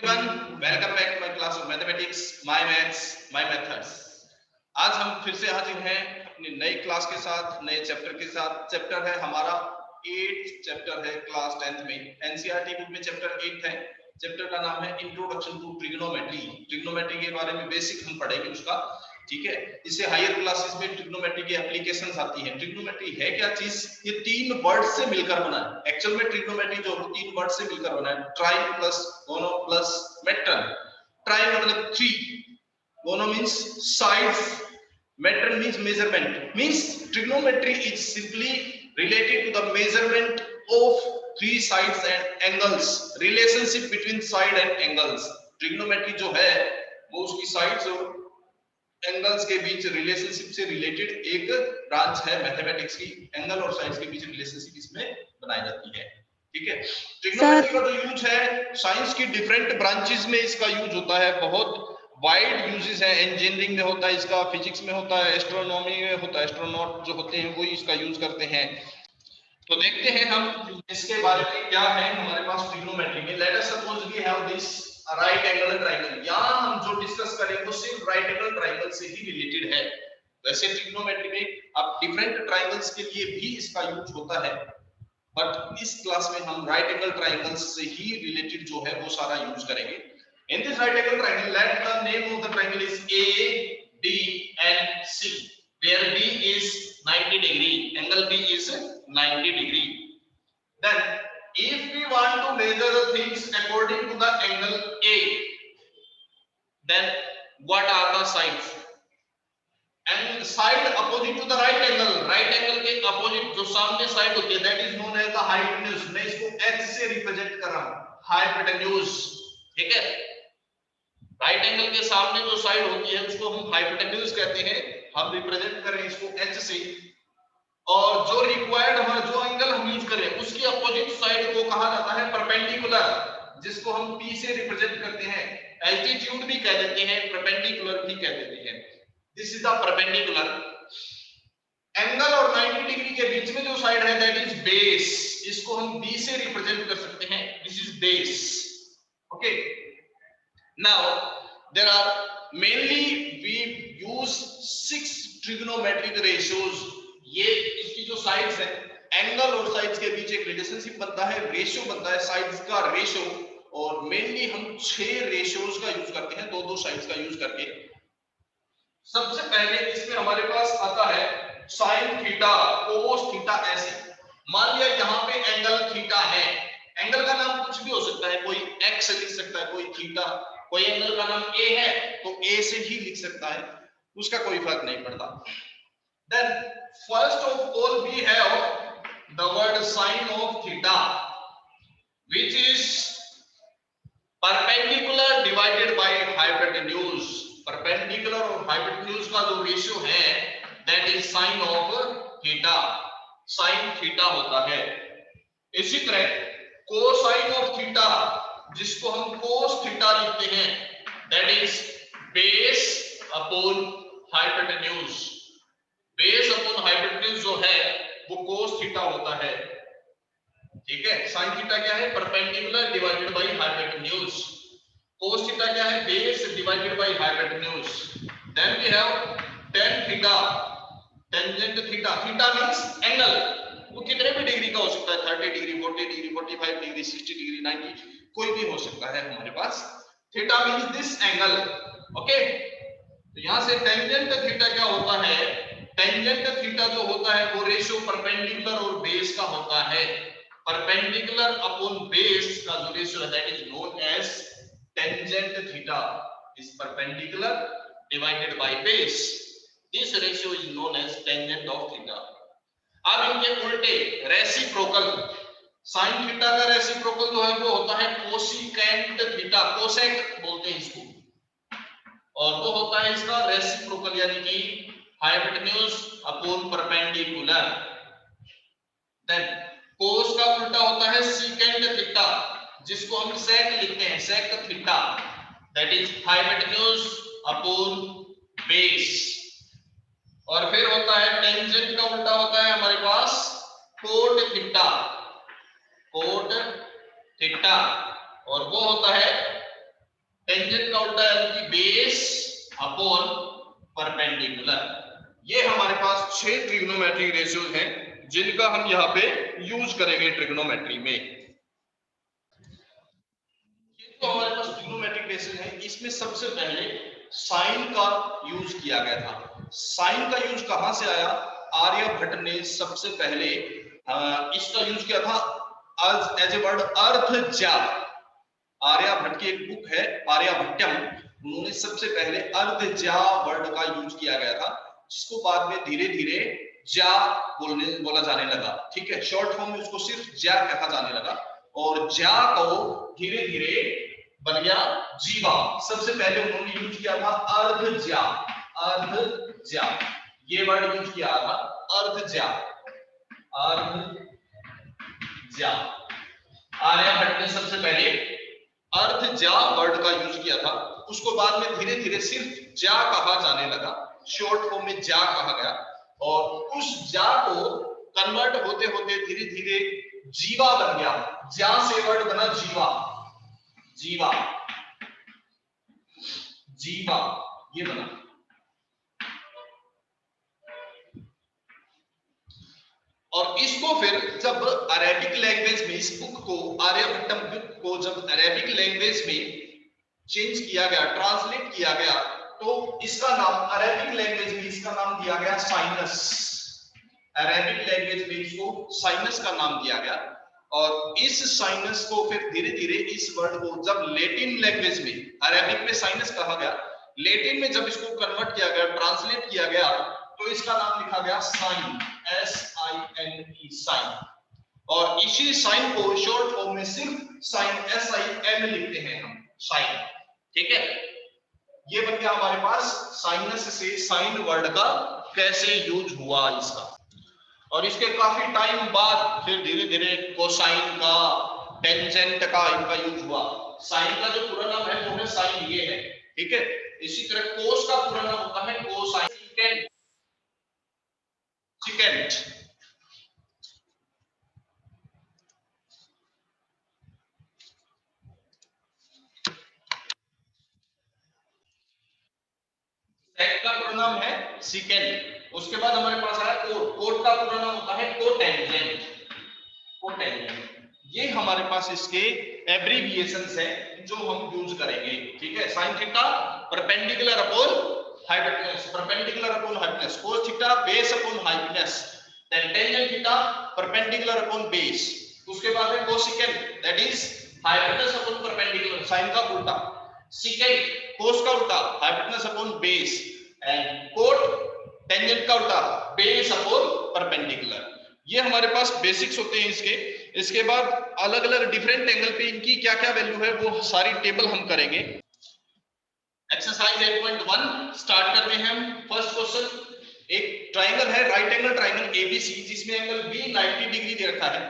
everyone, welcome back to my class of mathematics, my maths, my methods। आज हम फिर से हाजिर हैं अपनी नई क्लास के साथ, नए चैप्टर के साथ। चैप्टर है हमारा 8th चैप्टर है क्लास 10th में। एनसीईआरटी बुक में चैप्टर 8 है। चैप्टर का नाम है इंट्रोडक्शन टू ट्रिग्नोमेट्री। ट्रिग्नोमेट्री के बारे में बेसिक हम पढ़ेंगे उसका, ठीक है। इससे हायर क्लासेस में ट्रिग्नोमेट्री की एप्लीकेशंस आती हैं। ट्रिग्नोमेट्री है क्या चीज? ये तीन वर्ड से मिलकर बना है। एक्चुअल में ट्रिग्नोमेट्री जो है तीन वर्ड से मिलकर बना है। ट्राई प्लस गोनो प्लस मेट्रन। ट्राई मतलब थ्री, गोनो means sides, matron means measurement. Means trigonometry is simply related to the measurement of three sides and angles, relationship between side and angles। Trigonometry जो है वो उसकी साइड्स और angles के बीच relationship से related एक ब्रांच है मैथमेटिक्स की। एंगल और साइड्स के बीच रिलेशनशिप इसमें बनाई जाती है, ठीक है। ट्रिग्नोमेट्री का जो यूज है साइंस की डिफरेंट ब्रांचेस में इसका यूज होता है। बहुत वाइड यूजेस है। इंजीनियरिंग में होता है इसका, फिजिक्स में होता है, एस्ट्रोनॉमी में होता है। एस्ट्रोनॉट जो होते हैं वो इसका यूज करते हैं। तो देखते हैं हम इसके बारे में क्या है हमारे पास ट्रिग्नोमेट्री में। Let us suppose we have this right angle triangle. यहां हम जो डिस्कस करें वो सिर्फ राइट एंगल ट्रायंगल से ही रिलेटेड है। वैसे ट्रिग्नोमेट्री में अब डिफरेंट ट्रायंगल्स के लिए भी इसका यूज होता है, बट इस क्लास में हम राइट एंगल ट्रायंगल्स से ही रिलेटेड जो है वो सारा यूज करेंगे। In this right angle triangle, let the name of the triangle is A, D and C, where D is 90 degree, angle B is 90 degree. Then, if we want to measure the things according to the angle A, then what are the sides? And side opposite to the right angle के opposite जो सामने side होती है, that is known as the hypotenuse। मैं इसको H से represent कर रहा हूँ, hypotenuse, ठीक है। राइट एंगल के सामने जो साइड होती है उसको हम हाइपोटेन्यूज कहते हैं। हम रिप्रेजेंट करें इसको H से, और जो रिक्वायर्ड हमारा जो एंगल हम यूज करें उसकी अपोजिट साइड को कहा जाता है परपेंडिकुलर, जिसको हम P से रिप्रेजेंट करते हैं। एल्टीट्यूड भी कह देते हैं, परपेंडिकुलर भी कह देते हैं। This is the perpendicular angle. और 90 डिग्री के बीच में जो साइड है दैट इज बेस, इसको हम B से रिप्रेजेंट कर सकते हैं। This is base, okay. Now there are mainly we use 6 trigonometric ratios। ये इसकी जो साइड्स है, एंगल और साइड्स के बीच एक रिलेशनशिप बनता है, रेशियो बनता है, साइड्स का रेशियो। और मेनली हम 6 रेशियोज का यूज करते हैं, दो साइड्स का यूज करके। सबसे पहले इसमें हमारे पास आता है साइन थीटा, कोस थीटा। ऐसे मान लिया यहाँ पे एंगल थीटा है। एंगल का नाम कुछ भी हो सकता है, कोई एक्स लिख सकता है, कोई थीटा। कोई एंगल का नाम ए है तो ए से ही लिख सकता है, उसका कोई फर्क नहीं पड़ता। Then first of all we have the word sine of theta, which is perpendicular divided by hypotenuse. Perpendicular और हाइपोटेन्यूज का जो रेशियो है that is sine of theta. Sine theta होता है। इसी तरह कोसाइन ऑफ थीटा, जिसको हम कोस थीटा लिखते हैं, that is base upon hypotenuse. Base upon hypotenuse जो है वो कोस थीटा होता है, ठीक है। साइन थीटा क्या है? Perpendicular divided by hypotenuse. Cos theta क्या है? Base divided by hypotenuse. Then we have tan theta, tangent theta. Theta means angle, वो कितने भी डिग्री का हो सकता है, 30 डिग्री, 40 डिग्री, 45 डिग्री, 60 डिग्री, 90, कोई भी हो सकता है हमारे पास। Theta means this angle, okay. तो यहां से टेंजेंट थीटा क्या होता है? टेंजेंट थीटा जो होता है वो रेशियो परपेंडिकुलर और बेस का होता है। परपेंडिकुलर अपॉन बेस का जो रेशियो है that is known as tangent theta. Is perpendicular divided by base, this ratio is known as tangent of theta. अब इनके उल्टे रेसिप्रोकल, साइन थीटा का रेसिप्रोकल जो है वो होता है कोसिकेंट थीटा। कोसेक बोलते हैं इसको, और वो होता है इसका रेसिप्रोकल, यानी कि हाइपोटेन्यूज अपॉन परपेंडिकुलर। देन कोस का उल्टा होता है सीकेंट थीटा, जिसको हम सेक लिखते हैं, sec theta, that is hypotenuse upon base. और फिर होता है टेंजेंट का उल्टा होता है हमारे पास कोट थीटा, कोट थीटा, और वो होता है टेंजेंट का उल्टा यानी कि बेस अपॉन परपेंडिकुलर। ये हमारे पास 6 ट्रिग्नोमेट्रिक रेशियोज हैं जिनका हम यहाँ पे यूज करेंगे ट्रिग्नोमेट्री में। ये तो हमारे पास ट्रिग्नोमेट्रिक रेशियो है, इसमें सबसे पहले साइन का यूज किया गया था। साइन का यूज कहां से आया? आर्यभट्ट ने सबसे पहले इसका यूज किया था एज ए वर्ड अर्धज्या। आर्यभट्ट की एक बुक है आर्यभट्टम, उन्होंने सबसे पहले अर्धज्या वर्ड का यूज किया गया था, जिसको बाद में धीरे धीरे ज्या बोला जाने लगा। ठीक है, शॉर्ट फॉर्म में उसको सिर्फ ज्या कहा जाने लगा और ज्या को धीरे धीरे बन गया जीवा। सबसे पहले उन्होंने यूज किया था अर्धज्या। अर्धज्या ये वर्ड यूज किया था, अर्धज्या। अर्धज्या आर्यभट्ट ने सबसे पहले अर्धज्या वर्ड का यूज किया था, उसको बाद में धीरे धीरे सिर्फ ज्या कहा जाने लगा, शॉर्ट फॉर्म में ज्या कहा गया और उस ज्या को कन्वर्ट होते होते धीरे धीरे जीवा बन गया। ज्या से वर्ड बना जीवा। जीवा जीवा ये बना। और इसको फिर जब अरेबिक लैंग्वेज में इस बुक को, आर्यभट्टम बुक को जब अरेबिक लैंग्वेज में चेंज किया गया, ट्रांसलेट किया गया, तो इसका नाम अरेबिक लैंग्वेज में इसका नाम दिया गया साइनस। अरेबिक लैंग्वेज में इसको साइनस का नाम दिया गया और इस साइनस को फिर धीरे धीरे इस वर्ड को जब लैटिन लैंग्वेज में, अरेबिक में साइनस कहा गया, लैटिन में जब इसको कन्वर्ट किया गया, ट्रांसलेट किया गया, तो इसका नाम लिखा गया साइन, SINE साइन। और इसी साइन को शॉर्ट फॉर्म में सिर्फ साइन SIN लिखते हैं हम, साइन। ठीक है, ये बन गया हमारे पास साइनस से साइन वर्ड का कैसे यूज हुआ इसका। और इसके काफी टाइम बाद फिर धीरे धीरे कोसाइन का, टेंजेंट का इनका यूज हुआ। साइन का जो पूरा नाम है वो है साइन, ये है। ठीक है, इसी तरह कोस का पूरा नाम होता है कोसाइन। सेकेंड सेक का पूरा नाम है सेकेंड। उसके बाद हमारे पास आया कोट। कोट का पूरा नाम होता है कोटेंजेंट। कोटेंजेंट ये हमारे पास इसके एब्रीविएशंस हैं जो हम यूज करेंगे। ठीक है, sine theta perpendicular upon hypotenuse, perpendicular upon hypotenuse, cos theta base upon hypotenuse, then tangent theta perpendicular upon base. उसके बाद है cosecant, that is hypotenuse upon perpendicular, sine का उल्टा। सेकेंड कोस का उल्टा hypotenuse upon base, and cot tangent का उल्टा base upon perpendicular. ये हमारे पास बेसिक्स होते हैं इसके। इसके बाद अलग अलग डिफरेंट एंगल पे इनकी क्या क्या वैल्यू है वो सारी टेबल हम करेंगे। एक्सरसाइज 8.1 स्टार्ट करते हैं हम। फर्स्ट क्वेश्चन, एक ट्राइंगल है, राइट एंगल ट्राइंगल ABC, जिसमें एंगल B 90 डिग्री दे रखा है,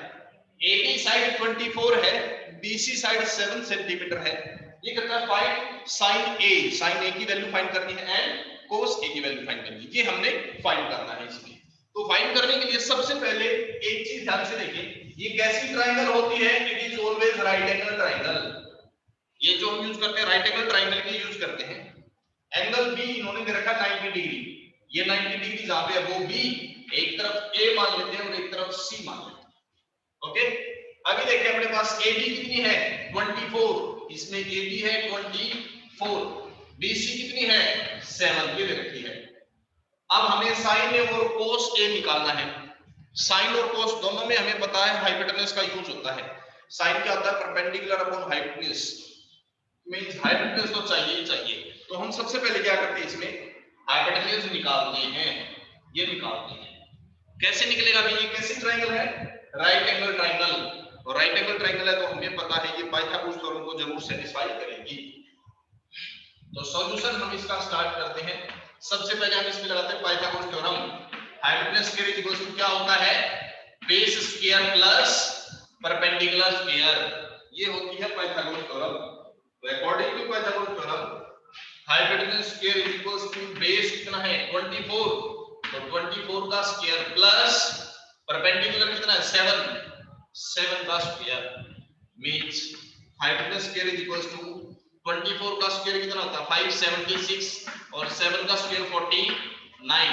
AB साइड 24 है, BC साइड 7 सेंटीमीटर है। ये कहता है find sine A, sine A की वैल्यू फाइंड करनी है एंड कोस A की वैल्यू फाइंड करनी है। ये हमने फाइंड करना है इसमें। तो फाइंड करने के लिए सबसे पहले एक चीज ध्यान से देखिए, ये कैसी ट्राइंगल होती है? It is always right angle triangle. ये जो हम यूज करते हैं राइट एंगल ट्राइंगल के यूज करते हैं। एंगल B इन्होंने दे रखा 90 डिग्री, ये 90 डिग्री जहां पे है वो B, एक तरफ A मान लेते हैं और एक तरफ C मान लेते हैं। ओके, अभी देखिए अपने पास AB कितनी है 24, इसमें AB है 24, BC कितनी है 7, ये दे रखी है। अब हमें साइन और कोस A निकालना है। साइन और कोस दोनों में हमें पता है हाइपोटेनस का यूज होता है। साइन क्या होता है? Perpendicular upon hypotenuse, means hypotenuse तो चाहिए ही चाहिए। तो हम सबसे पहले क्या करते हैं, इसमें हाइपोटेनस निकालते हैं। ये निकालते हैं, कैसे निकलेगा भाई? ये कैसी ट्राइंगल है? Right angle triangle. और राइट एंगल ट्राइंगल है तो हमें पता है ये पाइथागोरस थ्योरम को जरूर सेटिस्फाई करेगी। तो सॉल्यूशन हम इसका स्टार्ट करते हैं। सबसे पहले हम इसमें लगाते हैं Pythagoras theorem. Hypotenuse square equals to क्या होता है? Base square plus perpendicular square. ये होती है Pythagoras theorem. According to Pythagoras theorem hypotenuse square equals to base कितना है 24, तो 24 का स्क्वायर प्लस परपेंडिकुलर कितना है 7 का square, means hypotenuse square equals to 24 का स्क्वायर कितना होता है 576 और 7 का स्क्वायर 49।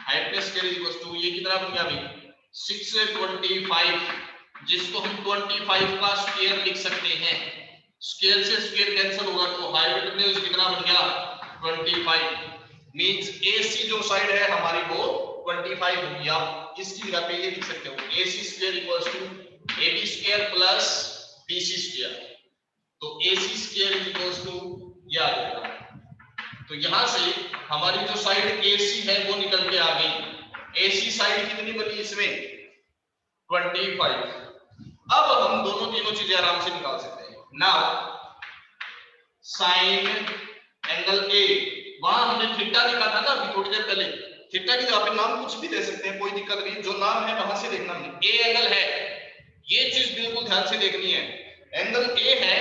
हाइटनेस स्क्वायर इक्वल्स टू ये कितना बन गया भाई 625, जिसको हम 25 का स्क्वायर लिख सकते हैं। स्क्वायर से स्क्वायर कैंसिल होगा तो हाइपोटेन्यूज कितना बन गया 25। मींस AC जो साइड है हमारी वो 25 हो गया। इसकी जगह पे ये लिख सकते हो AC square equals to AB square plus BC square. तो AC स्क्वायर इक्वल्स टू ये आ जाएगा। तो यहां से हमारी जो साइड AC है वो निकल के आ गई। AC साइड कितनी बनी इसमें 25। अब हम दोनों तीनों चीजें आराम से निकाल सकते हैं। नाउ साइन एंगल A, वहां हमने थीटा लिखा था ना अभी थोड़ी देर पहले, थीटा की जगह पे नाम कुछ भी दे सकते हैं, कोई दिक्कत नहीं, जो नाम है वहां से देखना नहीं। A एंगल है, ये चीज बिल्कुल ध्यान से देखनी है। एंगल A है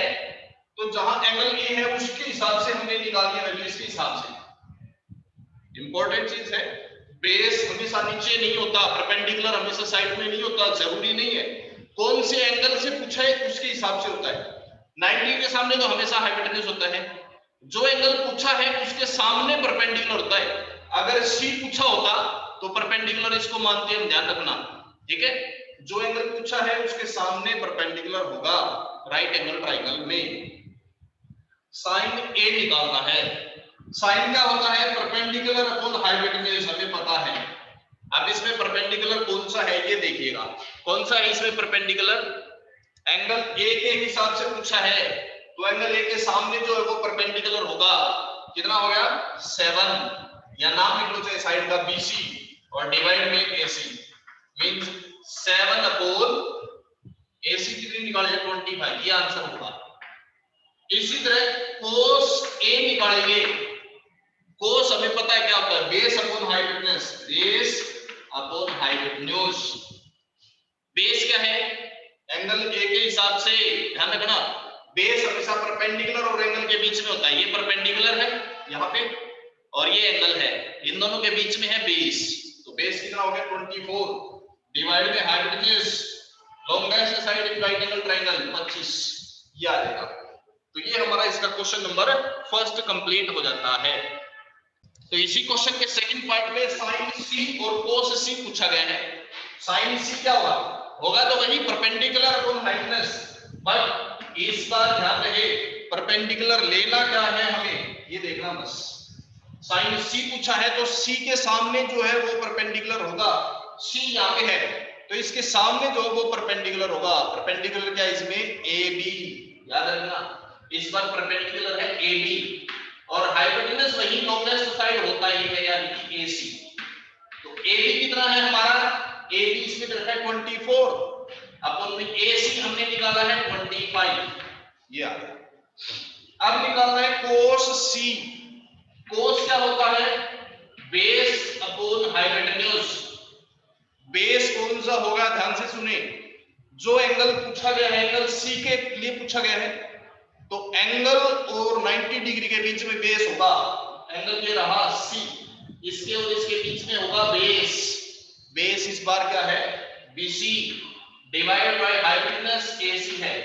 तो जहां एंगल A है उसके हिसाब से हमने निकालनी है वैल्यू, इसके हिसाब से। इंपॉर्टेंट चीज है, बेस हमेशा नीचे नहीं होता, परपेंडिकुलर हमेशा साइड में नहीं होता, जरूरी नहीं है। कौन से एंगल से पूछा है उसके हिसाब से होता है। 90 के सामने तो हमेशा हाइपोटेन्यूज होता है, जो एंगल पूछा है उसके सामने परपेंडिकुलर होता है। अगर C पूछा होता तो परपेंडिकुलर इसको मानते हैं, हम ध्यान रखना, ठीक है। जो एंगल पूछा है उसके सामने परपेंडिकुलर होगा राइट एंगल ट्रायंगल में। साइन A निकालना है। साइन क्या होता है परपेंडिकुलर अपॉन हाइपोटेन्यूज, हमें पता है। अब इसमें परपेंडिकुलर कौन सा है ये देखिएगा, कौन सा है इसमें परपेंडिकुलर। एंगल A के हिसाब से पूछा है तो एंगल A के सामने जो है वो परपेंडिकुलर होगा, कितना हो गया 7, या नाम लिख लो चाहे साइड का BC और डिवाइड में AC, मींस 7 अपॉन AC कितनी निकालेंगे 25, ये आंसर होगा। इसी तरह cos A निकालेंगे। cos हमें पता है क्या होता है base upon hypotenuse, base upon hypotenuse. Base क्या है एंगल A के हिसाब से, ध्यान रखना बेस हमेशा परपेंडिकुलर और एंगल के बीच में होता है। ये परपेंडिकुलर है यहाँ पे और ये एंगल है, इन दोनों के बीच में है बेस। तो बेस कितना हो गया 24 डिवाइड में hypotenuse longest side in right angle triangle 25, ये आ जाएगा। तो ये हमारा इसका क्वेश्चन नंबर फर्स्ट कंप्लीट हो जाता है। तो इसी क्वेश्चन के सेकंड पार्ट में साइन C और cos C पूछा गया है। साइन C क्या होगा तो वही परपेंडिकुलर अपॉन हाइपोटेन्यूज, बट इस बार ध्यान रहे परपेंडिकुलर लेना क्या है हमें ये देखना बस। साइन C पूछा है तो C के सामने जो है वो परपेंडिकुलर होगा। C यहाँ पे है तो इसके सामने जो है वो परपेंडिकुलर होगा। परपेंडिकुलर क्या इसमें AB, याद रखना इस बार परपेंडिकुलर है AB और हाइपोटेन्यूज वही लॉन्गेस्ट साइड होता ही है यानी कि AC। तो AB कितना है हमारा, AB इसमें रखा है 24 अपन में AC हमने निकाला है 25, ये आ गया। अब निकालना है cos C। cos क्या होता है बेस अपॉन हाइपोटेन्यूज। बेस कौन सा होगा ध्यान से सुने, जो एंगल पूछा गया है एंगल C के लिए पूछा गया है तो एंगल और 90 डिग्री के बीच में बेस होगा। एंगल ये रहा C, इसके और इसके बीच में होगा बेस। बेस इस बार क्या है BC divide by hypotenuse AC है,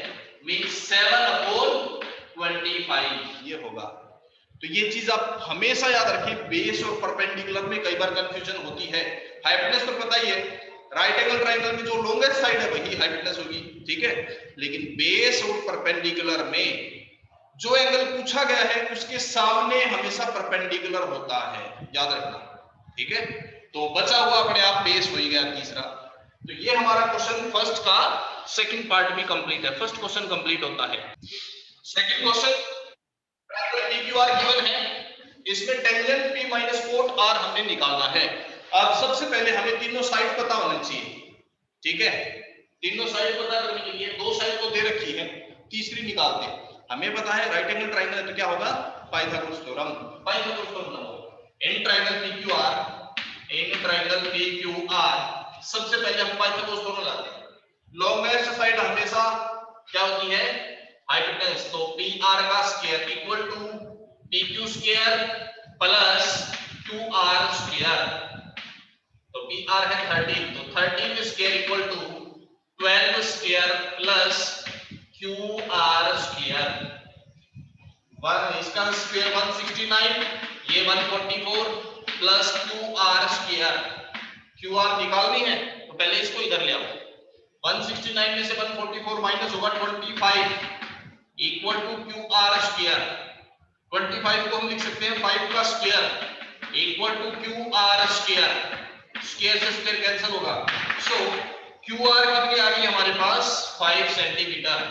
मींस 7 अपॉन 25 ये होगा। तो ये चीज आप हमेशा याद रखिए, बेस और परपेंडिकुलर में कई बार कंफ्यूजन होती है। हाइपोटेन्यूज तो पता ही है, राइट एंगल ट्रायंगल में जो लॉन्गेस्ट साइड है वही हाइपोटेन्यूज होगी, ठीक है। लेकिन बेस और परपेंडिकुलर में जो एंगल पूछा गया है उसके सामने हमेशा परपेंडिकुलर होता है, याद रखना, ठीक है। तो बचा हुआ अपने आप बेस हो ही गया तीसरा। तो ये हमारा क्वेश्चन फर्स्ट का सेकंड पार्ट भी कंप्लीट है, फर्स्ट क्वेश्चन कंप्लीट होता है। सेकंड क्वेश्चन PQR गिवन है, इसमें tangent P minus cot R हमने निकालना है। अब सबसे पहले हमें तीनों साइड पता होना चाहिए, ठीक है। तीनों साइड पता करने के लिए दो साइड तो दे रखी है, तीसरी निकालते हैं। हमें पता है राइट एंगल ट्रायंगल है तो क्या होगा Pythagoras theorem, Pythagoras theorem in triangle PQR सबसे पहले हम पाइथागोरस थ्योरम लाते हैं। लॉन्गेस्ट साइड हमेशा क्या होती है हाइपोटेन्यूज, तो PR का square equal to PQ square plus QR square. तो PR है 13 तो 13 square equal to 12 square plus QR square. इसका स्क्वायर 169, ये 144 प्लस QR स्क्वायर। QR निकालनी है तो पहले इसको इधर ले आओ। 169 में से 144 माइनस होगा 25 इक्वल टू QR स्क्वायर। 25 को हम लिख सकते हैं 5 का square equal to QR square. Square से स्क्वायर कैंसिल होगा। सो QR कितनी आ गई हमारे पास 5 सेंटीमीटर।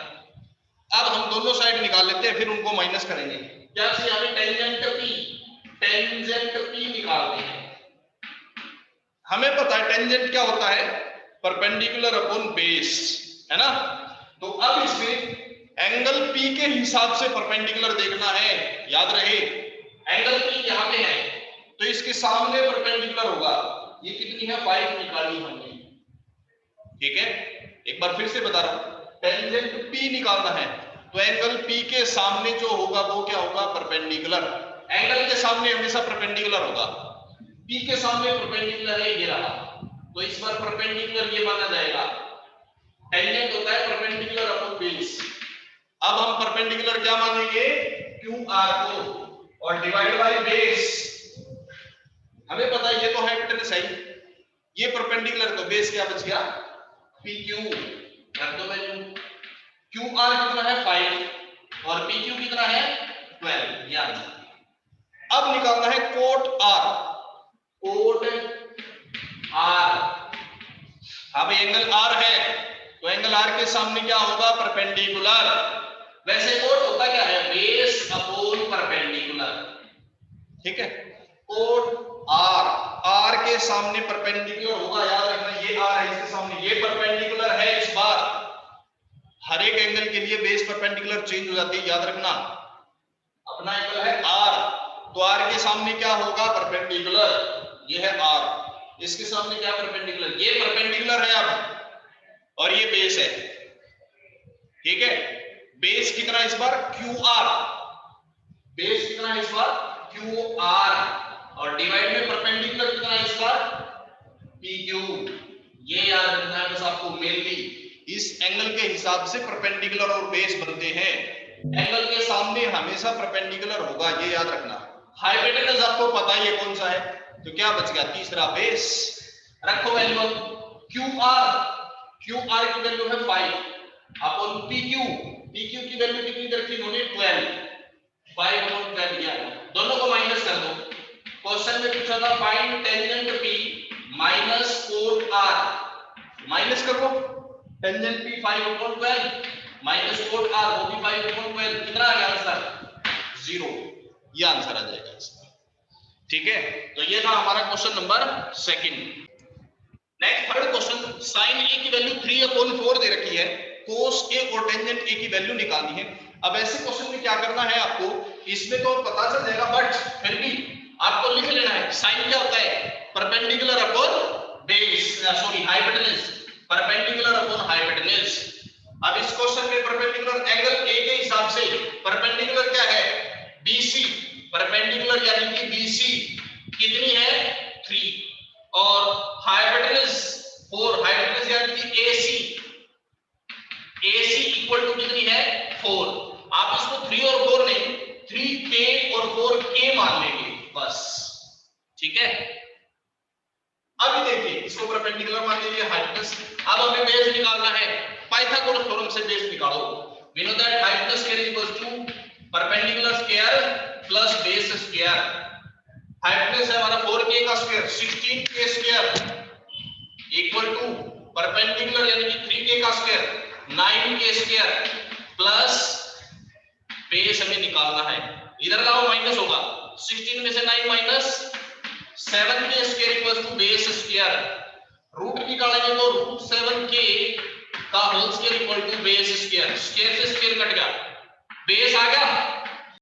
अब हम दोनों साइड निकाल लेते हैं, फिर उनको माइनस करेंगे। क्या से हमें टेंजेंट P निकालते हैं। हमें पता है टेंजेंट क्या होता है, परपेंडिकुलर अपॉन बेस, है ना। तो अब इसमें एंगल P के हिसाब से परपेंडिकुलर देखना है, याद रहे। एंगल P यहाँ पे है तो इसके सामने परपेंडिकुलर होगा। ये कितनी है 5 निकाली हमने, ठीक है। एक बार फिर से बता रहा हूं, टेंजेंट P निकालना है तो एंगल P के सामने जो होगा वो क्या होगा, परपेंडिकुलर। एंगल के सामने हमेशा परपेंडिकुलर होगा। P के सामने परपेंडिकुलर है ये रहा, तो इस बार परपेंडिकुलर ये माना जाएगा। टेंजेंट होता है परपेंडिकुलर अपॉन बेस। अब हम परपेंडिकुलर क्या मानेंगे, QR को, और डिवाइड बाय बेस। हमें पता है ये तो हाइपोटेनस है, ये परपेंडिकुलर, तो बेस क्या बच गया PQ। कर दो वैल्यू। QR कितना है 5 और PQ कितना है 12, ये आंसर। अब निकालना है कोट R। कोट R, हाँ भाई एंगल R है तो एंगल R के सामने क्या होगा, परपेंडिकुलर। वैसे कोट होता क्या है, बेस अपॉन परपेंडिकुलर, ठीक है। कोट R के सामने परपेंडिकुलर होगा, याद रखना। ये R है, इसके सामने ये परपेंडिकुलर है। इस बार हर एक एंगल के लिए बेस परपेंडिकुलर चेंज हो जाती है, याद रखना। अपना एंगल है R, तो R के सामने क्या होगा, परपेंडिकुलर। ये है R, इसके सामने क्या परपेंडिकुलर, ये परपेंडिकुलर है अब, और ये बेस है, ठीक है। बेस कितना इस बार QR, बेस कितना इस बार QR, और डिवाइड में परपेंडिकुलर कितना इस बार PQ। ये याद रखना है बस आपको। मेनली इस एंगल के हिसाब से परपेंडिकुलर और बेस बनते हैं। एंगल के सामने हमेशा परपेंडिकुलर होगा, ये याद रखना। हाइपोटेनस आपको पता है ये कौन सा है, तो क्या बच गया तीसरा बेस। रखो वैल्यू QR की वैल्यू है 5 अपॉन PQ की वैल्यू कितनी रखी इन्होंने 12, 5 अपॉन 12 यार। दोनों को माइनस कर दो। क्वेश्चन में पूछा था find tangent P minus cot R, minus कर लो। Tangent P 5 upon 12 minus cot R वो भी 5 अपॉन 12, कितना आ गया आंसर 0, ये आंसर आ जाएगा इसका, ठीक है। तो ये था हमारा question number 2। Next third question, sine A की वैल्यू 3 अपॉन 4 दे रखी है, कोस A और टेंजेंट A की वैल्यू निकालनी है। अब ऐसे क्वेश्चन में क्या करना है आपको, इसमें तो पता चल जाएगा बट फिर भी आपको लिख लेना है। साइन क्या होता है, perpendicular upon base, sorry hypotenuse, perpendicular upon hypotenuse. अब इस क्वेश्चन में परपेंडिकुलर एंगल A के हिसाब से परपेंडिकुलर क्या है BC, परपेंडिकुलर यानी कि BC कितनी है 3 और हाइपोटेनस 4, हाइपोटेनस यानी कि AC इक्वल टू कितनी है 4। आप इसको 3 और 4 नहीं 3K और 4K मान लेंगे बस, ठीक है। अभी देखिए इसको परपेंडिकुलर मान लीजिए हाइपोटेनस। अब हमें बेस निकालना है, पाइथागोरस थ्योरम से बेस निकालो। We know that hypotenuse square equals to perpendicular square plus base square. Hypotenuse है हमारा 4K का square 16K square equal to perpendicular यानी कि 3K का square 9K square plus base हमें निकालना है। इधर लाओ माइनस होगा, 16 में से 9 minus 7K square equals to base square. Root निकालेंगे तो रूट 7K का whole square equal to base square. Square से स्क्वायर कट गया, बेस आ गया